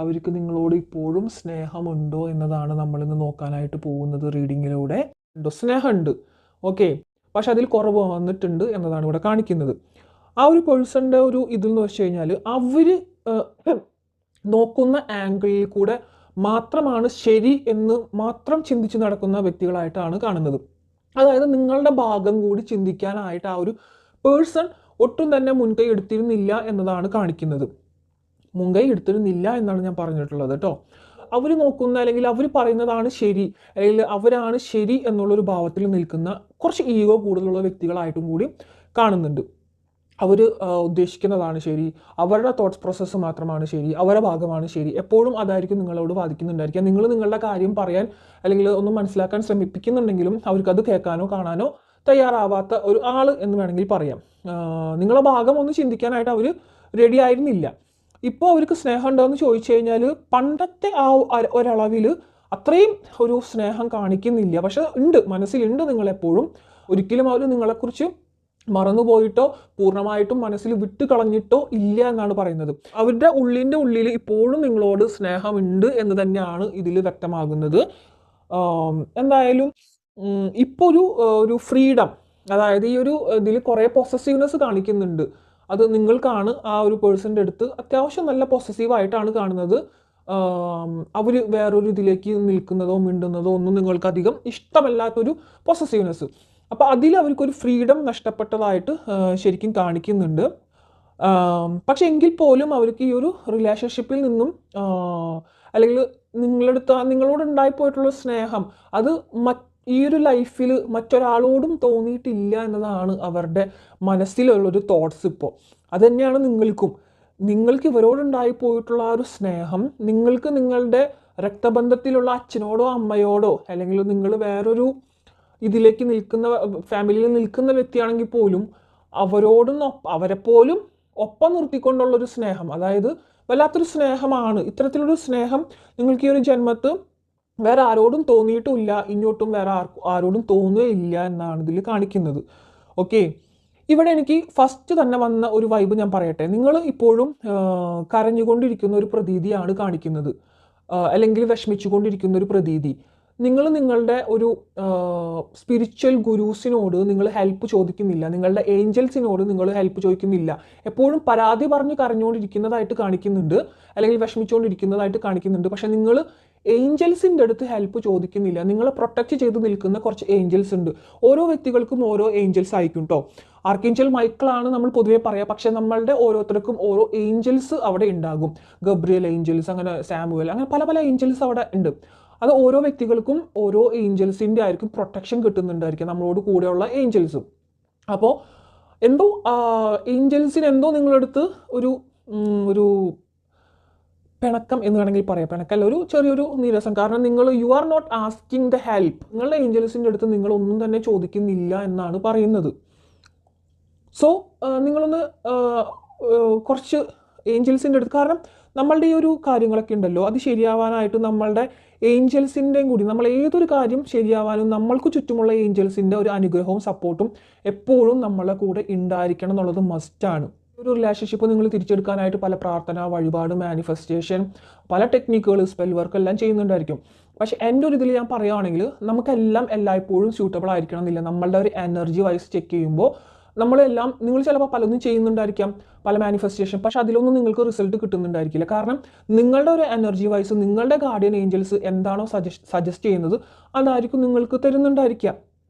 അവർക്ക് നിങ്ങളോട് ഇപ്പോഴും സ്നേഹമുണ്ടോ എന്നതാണ് നമ്മളിന്ന് നോക്കാനായിട്ട് പോകുന്നത് റീഡിങ്ങിലൂടെ. ഉണ്ടോ? സ്നേഹമുണ്ട്, ഓക്കെ, പക്ഷെ അതിൽ കുറവ് വന്നിട്ടുണ്ട് എന്നതാണ് ഇവിടെ കാണിക്കുന്നത്. ആ ഒരു പേഴ്സണിൻ്റെ ഒരു ഇതെന്ന് വെച്ച് കഴിഞ്ഞാൽ അവർ നോക്കുന്ന ആംഗിളിൽ കൂടെ മാത്രമാണ് ശരി എന്ന് മാത്രം ചിന്തിച്ച് നടക്കുന്ന വ്യക്തികളായിട്ടാണ് കാണുന്നത്. അതായത് നിങ്ങളുടെ ഭാഗം കൂടി ചിന്തിക്കാനായിട്ട് ആ ഒരു പേഴ്സൺ ഒട്ടും തന്നെ മുൻകൈ എടുത്തിരുന്നില്ല എന്നതാണ് കാണിക്കുന്നത്. മുൻകൈ എടുത്തിരുന്നില്ല എന്നാണ് ഞാൻ പറഞ്ഞിട്ടുള്ളത് കേട്ടോ. അവർ നോക്കുന്ന അല്ലെങ്കിൽ അവർ പറയുന്നതാണ് ശരി, അല്ലെങ്കിൽ അവരാണ് ശരി എന്നുള്ളൊരു ഭാവത്തിൽ നിൽക്കുന്ന കുറച്ച് ഈഗോ കൂടുതലുള്ള വ്യക്തികളായിട്ടും കൂടി കാണുന്നുണ്ട്. അവർ ഉദ്ദേശിക്കുന്നതാണ് ശരി, അവരുടെ തോട്ട്സ് പ്രോസസ്സ് മാത്രമാണ് ശരി, അവരുടെ ഭാഗമാണ് ശരി, എപ്പോഴും അതായിരിക്കും നിങ്ങളോട് വാദിക്കുന്നുണ്ടായിരിക്കുക. നിങ്ങൾ നിങ്ങളുടെ കാര്യം പറയാൻ അല്ലെങ്കിൽ ഒന്ന് മനസ്സിലാക്കാൻ ശ്രമിപ്പിക്കുന്നുണ്ടെങ്കിലും അവർക്കത് കേൾക്കാനോ കാണാനോ തയ്യാറാവാത്ത ഒരു ആൾ എന്ന് വേണമെങ്കിൽ പറയാം. നിങ്ങളുടെ ഭാഗം ഒന്ന് ചിന്തിക്കാനായിട്ട് അവർ റെഡി ആയിരുന്നില്ല. ഇപ്പോൾ അവർക്ക് സ്നേഹം ഉണ്ടോയെന്ന് ചോദിച്ചു കഴിഞ്ഞാൽ പണ്ടത്തെ ആ ഒരളവിൽ അത്രയും ഒരു സ്നേഹം കാണിക്കുന്നില്ല. പക്ഷെ ഉണ്ട്, മനസ്സിലുണ്ട് നിങ്ങളെപ്പോഴും. ഒരിക്കലും അവർ നിങ്ങളെക്കുറിച്ച് മറന്നുപോയിട്ടോ പൂർണ്ണമായിട്ടും മനസ്സിൽ വിട്ട് കളഞ്ഞിട്ടോ ഇല്ല എന്നാണ് പറയുന്നത്. അവരുടെ ഉള്ളിൽ ഇപ്പോഴും നിങ്ങളോട് സ്നേഹമുണ്ട് എന്ന് തന്നെയാണ് ഇതിൽ വ്യക്തമാകുന്നത്. എന്തായാലും ഇപ്പോൾ ഒരു ഫ്രീഡം, അതായത് ഈ ഒരു ഇതിൽ കുറേ പൊസസീവ്നെസ് കാണിക്കുന്നുണ്ട്. അത് നിങ്ങൾക്കാണ് ആ ഒരു പേഴ്സൻ്റെ അടുത്ത് അത്യാവശ്യം നല്ല പൊസസീവായിട്ടാണ് കാണുന്നത്. അവർ വേറൊരു ഇതിലേക്ക് നിൽക്കുന്നതോ മിണ്ടുന്നതോ ഒന്നും നിങ്ങൾക്ക് അധികം ഇഷ്ടമല്ലാത്തൊരു പൊസസീവ്നെസ്. അപ്പോൾ അതിൽ അവർക്കൊരു ഫ്രീഡം നഷ്ടപ്പെട്ടതായിട്ട് ശരിക്കും കാണിക്കുന്നുണ്ട്. പക്ഷെ എങ്കിൽ പോലും അവർക്ക് ഈ ഒരു റിലേഷൻഷിപ്പിൽ നിന്നും അല്ലെങ്കിൽ നിങ്ങളോടുണ്ടായിപ്പോയിട്ടുള്ള സ്നേഹം അത് ഈ ഒരു ലൈഫിൽ മറ്റൊരാളോടും തോന്നിയിട്ടില്ല എന്നതാണ് അവരുടെ മനസ്സിലുള്ളൊരു തോട്ട്സ്. ഇപ്പോൾ അത് തന്നെയാണ് നിങ്ങൾക്ക് ഇവരോടുണ്ടായിപ്പോയിട്ടുള്ള ആ ഒരു സ്നേഹം നിങ്ങൾക്ക് നിങ്ങളുടെ രക്തബന്ധത്തിലുള്ള അച്ഛനോടോ അമ്മയോടോ അല്ലെങ്കിൽ നിങ്ങൾ വേറൊരു ഇതിലേക്ക് നിൽക്കുന്ന ഫാമിലിയിൽ നിൽക്കുന്ന വ്യക്തിയാണെങ്കിൽ പോലും അവരെപ്പോലും ഒപ്പം നിർത്തിക്കൊണ്ടുള്ളൊരു സ്നേഹം, അതായത് വല്ലാത്തൊരു സ്നേഹമാണ്. ഇത്തരത്തിലൊരു സ്നേഹം നിങ്ങൾക്ക് ഈ ഒരു ജന്മത്ത് വേറെ ആരോടും തോന്നിയിട്ടുമില്ല, ഇങ്ങോട്ടും വേറെ ആരോടും തോന്നുകയില്ല എന്നാണ് ഇതിൽ കാണിക്കുന്നത്. ഓക്കെ, ഇവിടെ എനിക്ക് ഫസ്റ്റ് തന്നെ വന്ന ഒരു വൈബ് ഞാൻ പറയട്ടെ. നിങ്ങൾ ഇപ്പോഴും കരഞ്ഞുകൊണ്ടിരിക്കുന്ന ഒരു പ്രതീതിയാണ് കാണിക്കുന്നത്, അല്ലെങ്കിൽ വിഷമിച്ചുകൊണ്ടിരിക്കുന്ന ഒരു പ്രതീതി. നിങ്ങൾ നിങ്ങളുടെ ഒരു സ്പിരിച്വൽ ഗുരൂസിനോട് നിങ്ങൾ ഹെൽപ്പ് ചോദിക്കുന്നില്ല, നിങ്ങളുടെ ഏഞ്ചൽസിനോട് നിങ്ങൾ ഹെൽപ്പ് ചോദിക്കുന്നില്ല. എപ്പോഴും പരാതി പറഞ്ഞ് കരഞ്ഞുകൊണ്ടിരിക്കുന്നതായിട്ട് കാണിക്കുന്നുണ്ട്, അല്ലെങ്കിൽ വിഷമിച്ചുകൊണ്ടിരിക്കുന്നതായിട്ട് കാണിക്കുന്നുണ്ട്. പക്ഷെ നിങ്ങൾ ഏഞ്ചൽസിൻ്റെ അടുത്ത് ഹെൽപ്പ് ചോദിക്കുന്നില്ല. നിങ്ങളെ പ്രൊട്ടക്റ്റ് ചെയ്ത് നിൽക്കുന്ന കുറച്ച് ഏഞ്ചൽസ് ഉണ്ട്. ഓരോ വ്യക്തികൾക്കും ഓരോ ഏഞ്ചൽസ് ആയിരിക്കും കേട്ടോ. ആർക്കേഞ്ചൽ മൈക്കിളാണ് നമ്മൾ പൊതുവെ പറയുക, പക്ഷെ നമ്മളുടെ ഓരോരുത്തർക്കും ഓരോ ഏഞ്ചൽസ് അവിടെ ഉണ്ടാകും. ഗബ്രിയൽ ഏഞ്ചൽസ്, അങ്ങനെ സാമുവൽ, അങ്ങനെ പല പല ഏഞ്ചൽസ് അവിടെ ഉണ്ട്. അത് ഓരോ വ്യക്തികൾക്കും ഓരോ ഏഞ്ചൽസിൻ്റെ ആയിരിക്കും പ്രൊട്ടക്ഷൻ കിട്ടുന്നുണ്ടായിരിക്കും, നമ്മളോട് കൂടെയുള്ള ഏഞ്ചൽസും. അപ്പോൾ എന്തോ ഏഞ്ചൽസിന് എന്തോ നിങ്ങളടുത്ത് ഒരു പിണക്കം എന്ന് വേണമെങ്കിൽ പറയാം. പിണക്കല്ല, ഒരു ചെറിയൊരു നീരസം. കാരണം you are not asking the help. നിങ്ങളുടെ ഏഞ്ചൽസിൻ്റെ അടുത്ത് നിങ്ങൾ ഒന്നും തന്നെ ചോദിക്കുന്നില്ല എന്നാണ് പറയുന്നത്. സോ നിങ്ങളൊന്ന് കുറച്ച് ഏഞ്ചൽസിൻ്റെ അടുത്ത്, കാരണം നമ്മളുടെ ഈ ഒരു കാര്യങ്ങളൊക്കെ ഉണ്ടല്ലോ, അത് ശരിയാവാനായിട്ട് നമ്മളുടെ ഏഞ്ചൽസിൻ്റെയും കൂടി, നമ്മൾ ഏതൊരു കാര്യം ശരിയാവാനും നമ്മൾക്ക് ചുറ്റുമുള്ള ഏഞ്ചൽസിൻ്റെ ഒരു അനുഗ്രഹവും സപ്പോർട്ടും എപ്പോഴും നമ്മളെ കൂടെ ഉണ്ടായിരിക്കണം എന്നുള്ളത് മസ്റ്റാണ്. ഒരു റിലേഷൻഷിപ്പ് നിങ്ങൾ തിരിച്ചെടുക്കാനായിട്ട് പല പ്രാർത്ഥന, വഴിപാട്, മാനിഫെസ്റ്റേഷൻ, പല ടെക്നിക്കുകൾ, സ്പെൽ വർക്ക് എല്ലാം ചെയ്യുന്നുണ്ടായിരിക്കും. പക്ഷെ എൻ്റെ ഒരു ഇതിൽ ഞാൻ പറയുകയാണെങ്കിൽ നമുക്കെല്ലാം എല്ലായ്പ്പോഴും സ്യൂട്ടബിൾ ആയിരിക്കണം എന്നില്ല. നമ്മളുടെ ഒരു എനർജി വൈസ് ചെക്ക് ചെയ്യുമ്പോൾ നിങ്ങൾ ചിലപ്പോൾ പലതും ചെയ്യുന്നുണ്ടായിരിക്കാം, പല മാനിഫെസ്റ്റേഷൻ, പക്ഷെ അതിലൊന്നും നിങ്ങൾക്ക് റിസൾട്ട് കിട്ടുന്നുണ്ടായിരിക്കില്ല. കാരണം നിങ്ങളുടെ ഒരു എനർജി വൈസ് നിങ്ങളുടെ ഗാർഡിയൻ ഏഞ്ചൽസ് എന്താണോ സജസ്റ്റ് ചെയ്യുന്നത് അതായിരിക്കും നിങ്ങൾക്ക് തരുന്നുണ്ടായിരിക്കുക.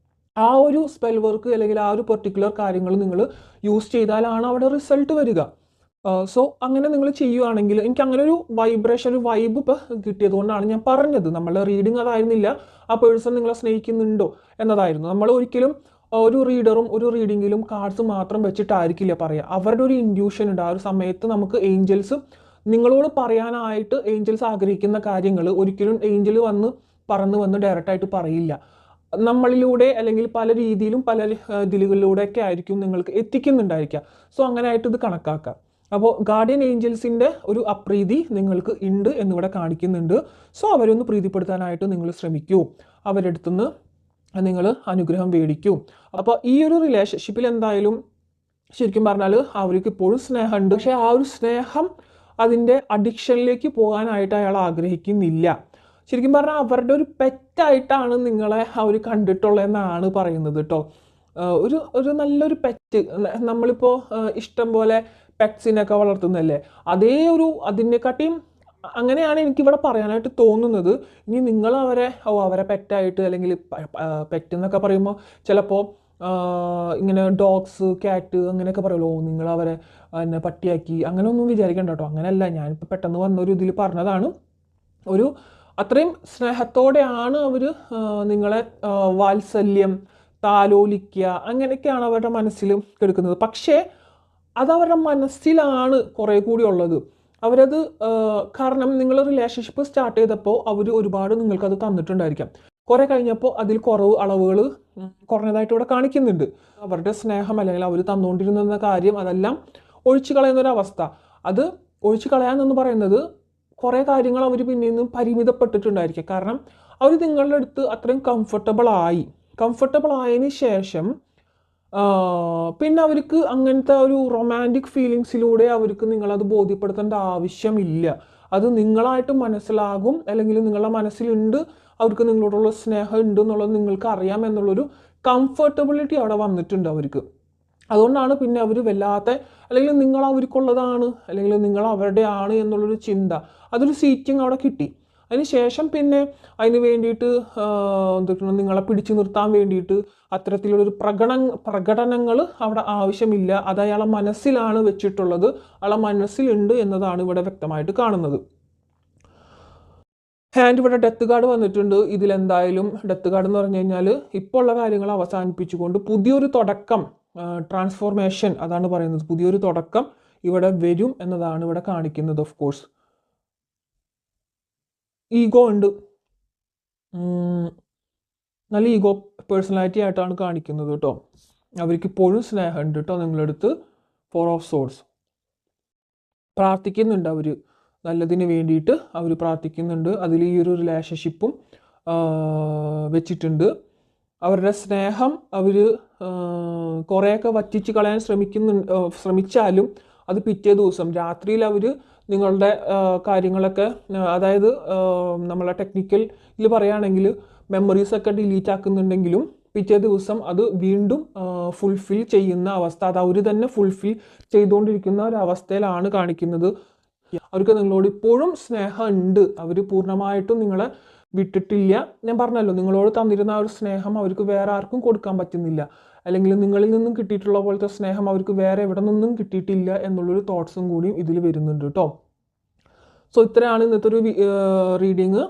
ആ ഒരു സ്പെൽ വർക്ക് അല്ലെങ്കിൽ ആ ഒരു പെർട്ടിക്കുലർ കാര്യങ്ങൾ നിങ്ങൾ യൂസ് ചെയ്താലാണ് അവിടെ റിസൾട്ട് വരിക. സോ അങ്ങനെ നിങ്ങൾ ചെയ്യുകയാണെങ്കിൽ, എനിക്ക് അങ്ങനെ ഒരു വൈബ്രേഷൻ, ഒരു വൈബ് ഇപ്പോൾ കിട്ടിയതുകൊണ്ടാണ് ഞാൻ പറഞ്ഞത്. നമ്മളുടെ റീഡിങ് അതായിരുന്നില്ല ആ പേഴ്സൺ നിങ്ങളെ സ്നേഹിക്കുന്നുണ്ടോ എന്നതായിരുന്നു. നമ്മൾ ഒരിക്കലും ഒരു റീഡറും ഒരു റീഡിങ്ങിലും കാർഡ്സ് മാത്രം വെച്ചിട്ടായിരിക്കില്ല പറയുക. അവരുടെ ഒരു ഇൻഡ്യൂഷൻ ഉണ്ട്. ആ ഒരു സമയത്ത് നമുക്ക് ഏഞ്ചൽസ് നിങ്ങളോട് പറയാനായിട്ട് ഏഞ്ചൽസ് ആഗ്രഹിക്കുന്ന കാര്യങ്ങൾ ഒരിക്കലും ഏഞ്ചൽ പറന്ന് വന്ന് ഡയറക്റ്റായിട്ട് പറയില്ല. നമ്മളിലൂടെ അല്ലെങ്കിൽ പല രീതിയിലും പല ഇതിലുകളിലൂടെയൊക്കെ ആയിരിക്കും നിങ്ങൾക്ക് എത്തിക്കുന്നുണ്ടായിരിക്കുക. സോ അങ്ങനെ ആയിട്ട് ഇത് കണക്കാക്കാം. അപ്പോൾ ഗാർഡിയൻ ഏഞ്ചൽസിൻ്റെ ഒരു അപ്രീതി നിങ്ങൾക്ക് ഉണ്ട് എന്നിവിടെ കാണിക്കുന്നുണ്ട്. സോ അവരൊന്ന് പ്രീതിപ്പെടുത്താനായിട്ട് നിങ്ങൾ ശ്രമിക്കൂ, അവരുടെ അടുത്തുനിന്ന് നിങ്ങൾ അനുഗ്രഹം മേടിക്കൂ. അപ്പോൾ ഈ ഒരു റിലേഷൻഷിപ്പിൽ എന്തായാലും ശരിക്കും പറഞ്ഞാൽ അവർക്ക് ഇപ്പോഴും സ്നേഹമുണ്ട്. പക്ഷേ ആ ഒരു സ്നേഹം അതിൻ്റെ അഡിക്ഷനിലേക്ക് പോകാനായിട്ട് അയാൾ ആഗ്രഹിക്കുന്നില്ല. ശരിക്കും പറഞ്ഞാൽ അവരുടെ ഒരു പെറ്റായിട്ടാണ് നിങ്ങളെ അവർ കണ്ടിട്ടുള്ളതെന്നാണ് പറയുന്നത് കേട്ടോ. ഒരു ഒരു നല്ലൊരു പെറ്റ്, നമ്മളിപ്പോൾ ഇഷ്ടം പോലെ പെറ്റ്സിനൊക്കെ വളർത്തുന്നതല്ലേ, അതേ ഒരു അതിനെക്കാട്ടിയും അങ്ങനെയാണ് എനിക്കിവിടെ പറയാനായിട്ട് തോന്നുന്നത്. ഇനി നിങ്ങൾ അവരെ പെറ്റായിട്ട്, അല്ലെങ്കിൽ പെറ്റ് എന്നൊക്കെ പറയുമ്പോൾ ചിലപ്പോൾ ഇങ്ങനെ ഡോഗ്സ്, ക്യാറ്റ് അങ്ങനെയൊക്കെ പറയുമല്ലോ, നിങ്ങൾ അവരെ എന്നെ പട്ടിയാക്കി, അങ്ങനെ ഒന്നും വിചാരിക്കണ്ട കേട്ടോ. അങ്ങനെയല്ല, ഞാനിപ്പോൾ പെട്ടെന്ന് വന്നൊരു ഇതിൽ പറഞ്ഞതാണ്. ഒരു അത്രയും സ്നേഹത്തോടെയാണ് അവർ നിങ്ങളെ വാത്സല്യം, താലോലിക്കുക, അങ്ങനെയൊക്കെയാണ് അവരുടെ മനസ്സിൽ കിടക്കുന്നത്. പക്ഷേ അതവരുടെ മനസ്സിലാണ് കുറേ കൂടി ഉള്ളത്. അവരത് കാരണം നിങ്ങൾ റിലേഷൻഷിപ്പ് സ്റ്റാർട്ട് ചെയ്തപ്പോൾ അവർ ഒരുപാട് നിങ്ങൾക്കത് തന്നിട്ടുണ്ടായിരിക്കാം. കുറേ കഴിഞ്ഞപ്പോൾ അതിൽ അളവുകൾ കുറഞ്ഞതായിട്ട് ഇവിടെ കാണിക്കുന്നുണ്ട്. അവരുടെ സ്നേഹം അല്ലെങ്കിൽ അവർ തന്നുകൊണ്ടിരുന്ന കാര്യം അതെല്ലാം ഒഴിച്ചു കളയുന്നൊരവസ്ഥ. അത് ഒഴിച്ചു കളയാനെന്ന് പറയുന്നത് കുറേ കാര്യങ്ങൾ അവർ പിന്നെ നിന്ന് പരിമിതപ്പെട്ടിട്ടുണ്ടായിരിക്കും. കാരണം അവർ നിങ്ങളുടെ അടുത്ത് അത്രയും കംഫർട്ടബിൾ ആയതിന് ശേഷം പിന്നെ അവർക്ക് അങ്ങനത്തെ ഒരു റൊമാൻറ്റിക് ഫീലിങ്സിലൂടെ അവർക്ക് നിങ്ങളത് ബോധ്യപ്പെടുത്തേണ്ട ആവശ്യമില്ല. അത് നിങ്ങളായിട്ട് മനസ്സിലാകും, അല്ലെങ്കിൽ നിങ്ങളുടെ മനസ്സിലുണ്ട്, അവർക്ക് നിങ്ങളോടുള്ള സ്നേഹം ഉണ്ട് എന്നുള്ളത് നിങ്ങൾക്ക് അറിയാം എന്നുള്ളൊരു കംഫർട്ടബിലിറ്റി അവിടെ വന്നിട്ടുണ്ട് അവർക്ക്. അതുകൊണ്ടാണ് പിന്നെ അവർ വല്ലാത്ത, അല്ലെങ്കിൽ നിങ്ങൾ അവർക്കുള്ളതാണ്, അല്ലെങ്കിൽ നിങ്ങൾ അവരുടെ ആണ് എന്നുള്ളൊരു ചിന്ത, അതൊരു സീറ്റിംഗ് അവിടെ കിട്ടി. അതിന് ശേഷം പിന്നെ അതിന് വേണ്ടിയിട്ട് എന്തൊക്കെയാണ്, നിങ്ങളെ പിടിച്ചു നിർത്താൻ വേണ്ടിയിട്ട് അത്തരത്തിലുള്ളൊരു പ്രകടനങ്ങൾ അവിടെ ആവശ്യമില്ല. അത് അയാളെ മനസ്സിലാണ് വെച്ചിട്ടുള്ളത്, അയാളെ മനസ്സിലുണ്ട് എന്നതാണ് ഇവിടെ വ്യക്തമായിട്ട് കാണുന്നത്. ഹാൻഡ് ഇവിടെ ഡെത്ത് കാർഡ് വന്നിട്ടുണ്ട്. ഇതിലെന്തായാലും ഡെത്ത് കാർഡ് എന്ന് പറഞ്ഞു കഴിഞ്ഞാൽ ഇപ്പോൾ ഉള്ള കാര്യങ്ങൾ അവസാനിപ്പിച്ചുകൊണ്ട് പുതിയൊരു തുടക്കം, ട്രാൻസ്ഫോർമേഷൻ, അതാണ് പറയുന്നത്. പുതിയൊരു തുടക്കം ഇവിടെ വരും എന്നതാണ് ഇവിടെ കാണിക്കുന്നത്. ഓഫ് കോഴ്സ് ഈഗോ ഉണ്ട്, നല്ല ഈഗോ പേഴ്സണാലിറ്റി ആയിട്ടാണ് കാണിക്കുന്നത് കേട്ടോ. അവർക്ക് ഇപ്പോഴും സ്നേഹമുണ്ട് കേട്ടോ നിങ്ങളടുത്ത്. 4 ഓഫ് സോർഡ്സ് പ്രാർത്ഥിക്കുന്നുണ്ട് അവർ, നല്ലതിന് വേണ്ടിയിട്ട് അവർ പ്രാർത്ഥിക്കുന്നുണ്ട്. അതിൽ ഈ ഒരു റിലേഷൻഷിപ്പും വെച്ചിട്ടുണ്ട്. അവരുടെ സ്നേഹം അവർ കുറേയൊക്കെ വറ്റിച്ച് കളയാൻ ശ്രമിച്ചാലും അത് പിറ്റേ ദിവസം രാത്രിയിൽ അവർ നിങ്ങളുടെ കാര്യങ്ങളൊക്കെ, അതായത് നമ്മളെ ടെക്നിക്കലിൽ പറയുകയാണെങ്കിൽ മെമ്മറീസൊക്കെ ഡിലീറ്റ് ആക്കുന്നുണ്ടെങ്കിലും പിറ്റേ ദിവസം അത് വീണ്ടും ഫുൾഫിൽ ചെയ്യുന്ന അവസ്ഥ, അത് അവർ തന്നെ ഫുൾഫിൽ ചെയ്തുകൊണ്ടിരിക്കുന്ന ഒരു അവസ്ഥയിലാണ് കാണിക്കുന്നത്. അവർക്ക് നിങ്ങളോട് ഇപ്പോഴും സ്നേഹം ഉണ്ട്, അവർ പൂർണ്ണമായിട്ടും നിങ്ങളെ വിട്ടിട്ടില്ല. ഞാൻ പറഞ്ഞല്ലോ, നിങ്ങളോട് തന്നിരുന്ന ആ ഒരു സ്നേഹം അവർക്ക് വേറെ ആർക്കും കൊടുക്കാൻ പറ്റുന്നില്ല, അല്ലെങ്കിൽ നിങ്ങളിൽ നിന്നും കിട്ടിയിട്ടുള്ള പോലത്തെ സ്നേഹം അവർക്ക് വേറെ എവിടെ നിന്നും കിട്ടിയിട്ടില്ല എന്നുള്ളൊരു തോട്ട്സും കൂടിയും ഇതിൽ വരുന്നുണ്ട് കേട്ടോ. സോ ഇത്രയാണ് ഇന്നത്തെ ഒരു റീഡിങ്.